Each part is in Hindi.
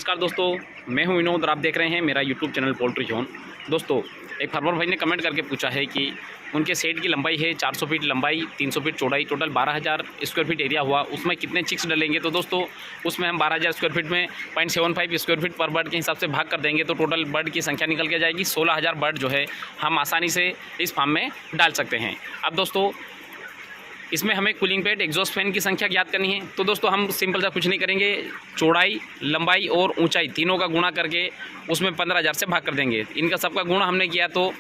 नमस्कार दोस्तों, मैं हूं विनोद और आप देख रहे हैं मेरा यूट्यूब चैनल पोल्ट्री जोन। दोस्तों, एक फार्मर भाई ने कमेंट करके पूछा है कि उनके सेट की लंबाई है 400 फीट लंबाई, 300 फीट चौड़ाई, टोटल 12,000 स्क्वायर फीट एरिया हुआ, उसमें कितने चिक्स डलेंगे। तो दोस्तों, उसमें हम 12,000 स्क्वायर फीट में 0.75 स्क्वायर फीट पर बर्ड के हिसाब से भाग कर देंगे तो टोटल बर्ड की संख्या निकल के जाएगी। 16,000 बर्ड जो है हम आसानी से इस फार्म में डाल सकते हैं। अब दोस्तों, इसमें हमें कूलिंग पैड, एग्जॉस्ट फैन की संख्या ज्ञात करनी है। तो दोस्तों, हम सिंपल सा कुछ नहीं करेंगे, चौड़ाई, लंबाई और ऊंचाई तीनों का गुणा करके उसमें 15,000 से भाग कर देंगे। इनका सबका गुणा हमने किया तो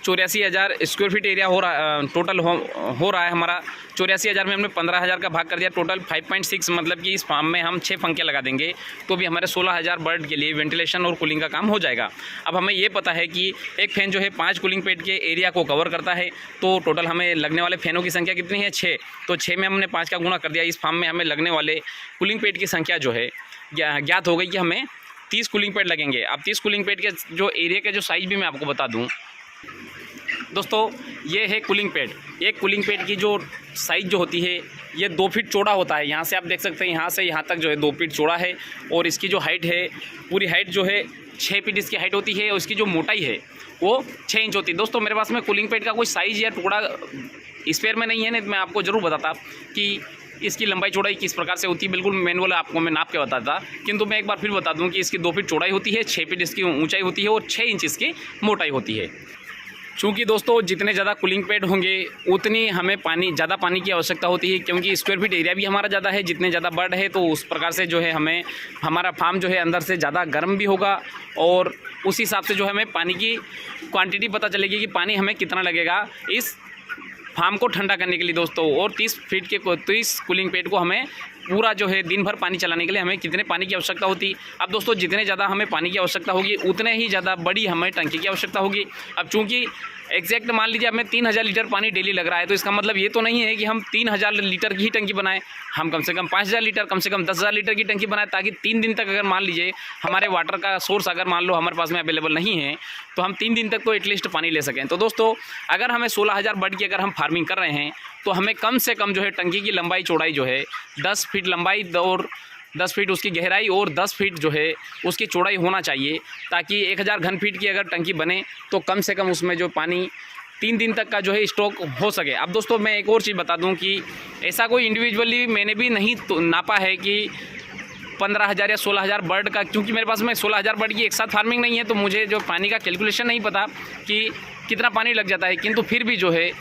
84,000 स्क्वायर फीट एरिया हो रहा, टोटल हो रहा है हमारा। 84,000 में हमने 15,000 का भाग कर दिया, टोटल 5.6, मतलब कि इस फार्म में हम 6 पंखे लगा देंगे तो भी हमारे 16,000 बर्ड के लिए वेंटिलेशन और कूलिंग का काम हो जाएगा। अब हमें ये पता है कि एक फ़ैन जो है 5 कूलिंग पैड के एरिया को कवर करता है, तो टोटल हमें लगने वाले फ़ैनों की संख्या कितनी है? 6। तो 6 में हमने 5 का गुणा कर दिया। इस फार्म में हमें लगने वाले कूलिंग पैड की संख्या जो है ज्ञात हो गई कि हमें 30 कूलिंग पैड लगेंगे। अब 30 कूलिंग पैड के जो एरिया का जो साइज़ भी मैं आपको बता दूँ दोस्तों, ये है कूलिंग पैड। एक कूलिंग पैड की जो साइज़ जो होती है ये 2 फीट चौड़ा होता है। यहाँ से आप देख सकते हैं, यहाँ से यहाँ तक जो है 2 फीट चौड़ा है और इसकी जो हाइट है, पूरी हाइट जो है 6 फीट इसकी हाइट होती है और इसकी जो मोटाई है वो 6 इंच होती है। दोस्तों, मेरे पास में कूलिंग पैड का कोई साइज़ या टुकड़ा स्पेयर में नहीं है, नहीं मैं आपको ज़रूर बताता कि इसकी लंबाई चौड़ाई किस प्रकार से होती है। बिल्कुल मैनुअल आपको मैं नाप के बताता, किंतु मैं एक बार फिर बता दूं कि इसकी 2 फीट चौड़ाई होती है, 6 फीट इसकी ऊंचाई होती है और 6 इंच इसकी मोटाई होती है। चूँकि दोस्तों, जितने ज़्यादा कूलिंग पैड होंगे उतनी हमें ज़्यादा पानी की आवश्यकता होती है, क्योंकि स्क्वायर फीट एरिया भी हमारा ज़्यादा है। जितने ज़्यादा बर्ड है तो उस प्रकार से जो है हमें हमारा फार्म जो है अंदर से ज़्यादा गर्म भी होगा और उस हिसाब से जो है हमें पानी की क्वांटिटी पता चलेगी कि पानी हमें कितना लगेगा इस फार्म को ठंडा करने के लिए दोस्तों। और 30 कूलिंग पैड को हमें पूरा जो है दिन भर पानी चलाने के लिए हमें कितने पानी की आवश्यकता होती। अब दोस्तों, जितने ज़्यादा हमें पानी की आवश्यकता होगी उतने ही ज़्यादा बड़ी हमें टंकी की आवश्यकता होगी। अब चूँकि एग्जैक्ट मान लीजिए हमें 3,000 लीटर पानी डेली लग रहा है, तो इसका मतलब ये तो नहीं है कि हम 3,000 लीटर की ही टंकी बनाएं। हम कम से कम 5,000 लीटर, कम से कम 10,000 लीटर की टंकी बनाएं, ताकि 3 दिन तक अगर मान लीजिए हमारे वाटर का सोर्स अगर मान लो हमारे पास में अवेलेबल नहीं है तो हम 3 दिन तक तो एटलीस्ट पानी ले सकें। तो दोस्तों, अगर हमें 16,000 बर्ड की अगर हम फार्मिंग कर रहे हैं तो हमें कम से कम जो है टंकी की लंबाई चौड़ाई जो है 10 फीट लंबाई और 10 फीट उसकी गहराई और 10 फीट जो है उसकी चौड़ाई होना चाहिए, ताकि 1,000 घन फीट की अगर टंकी बने तो कम से कम उसमें जो पानी 3 दिन तक का जो है स्टॉक हो सके। अब दोस्तों, मैं एक और चीज़ बता दूं कि ऐसा कोई इंडिविजुअली मैंने भी नहीं नापा है कि 15,000 या 16,000 बर्ड का, क्योंकि मेरे पास में 16,000 बर्ड की एक साथ फार्मिंग नहीं है, तो मुझे जो पानी का कैलकुलेशन नहीं पता कि कितना पानी लग जाता है। किंतु फिर भी जो है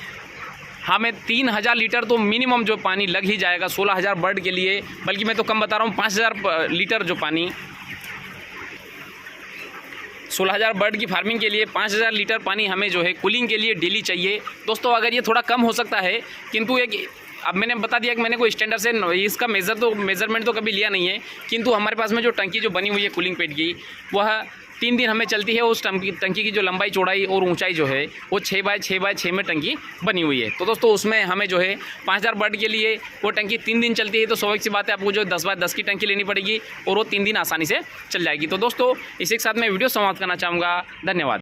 हमें 3,000 लीटर तो मिनिमम जो पानी लग ही जाएगा 16,000 बर्ड के लिए। बल्कि मैं तो कम बता रहा हूँ, 5,000 लीटर जो पानी 16,000 बर्ड की फार्मिंग के लिए 5,000 लीटर पानी हमें जो है कूलिंग के लिए डेली चाहिए। दोस्तों, अगर ये थोड़ा कम हो सकता है, किंतु अब मैंने बता दिया कि मैंने कोई स्टैंडर्ड से इसका मेज़रमेंट तो कभी लिया नहीं है, किंतु हमारे पास में जो टंकी जो बनी हुई है कूलिंग पैड की, वह 3 दिन हमें चलती है। उस टंकी की जो लंबाई चौड़ाई और ऊंचाई जो है वो 6 बाय 6 बाय 6 में टंकी बनी हुई है। तो दोस्तों, उसमें हमें जो है 5,000 बर्ड के लिए वो टंकी 3 दिन चलती है, तो स्वाभाविक सी बात है आपको जो 10 बाय 10 की टंकी लेनी पड़ेगी और वो 3 दिन आसानी से चल जाएगी। तो दोस्तों, इसी के साथ मैं वीडियो समाप्त करना चाहूँगा। धन्यवाद।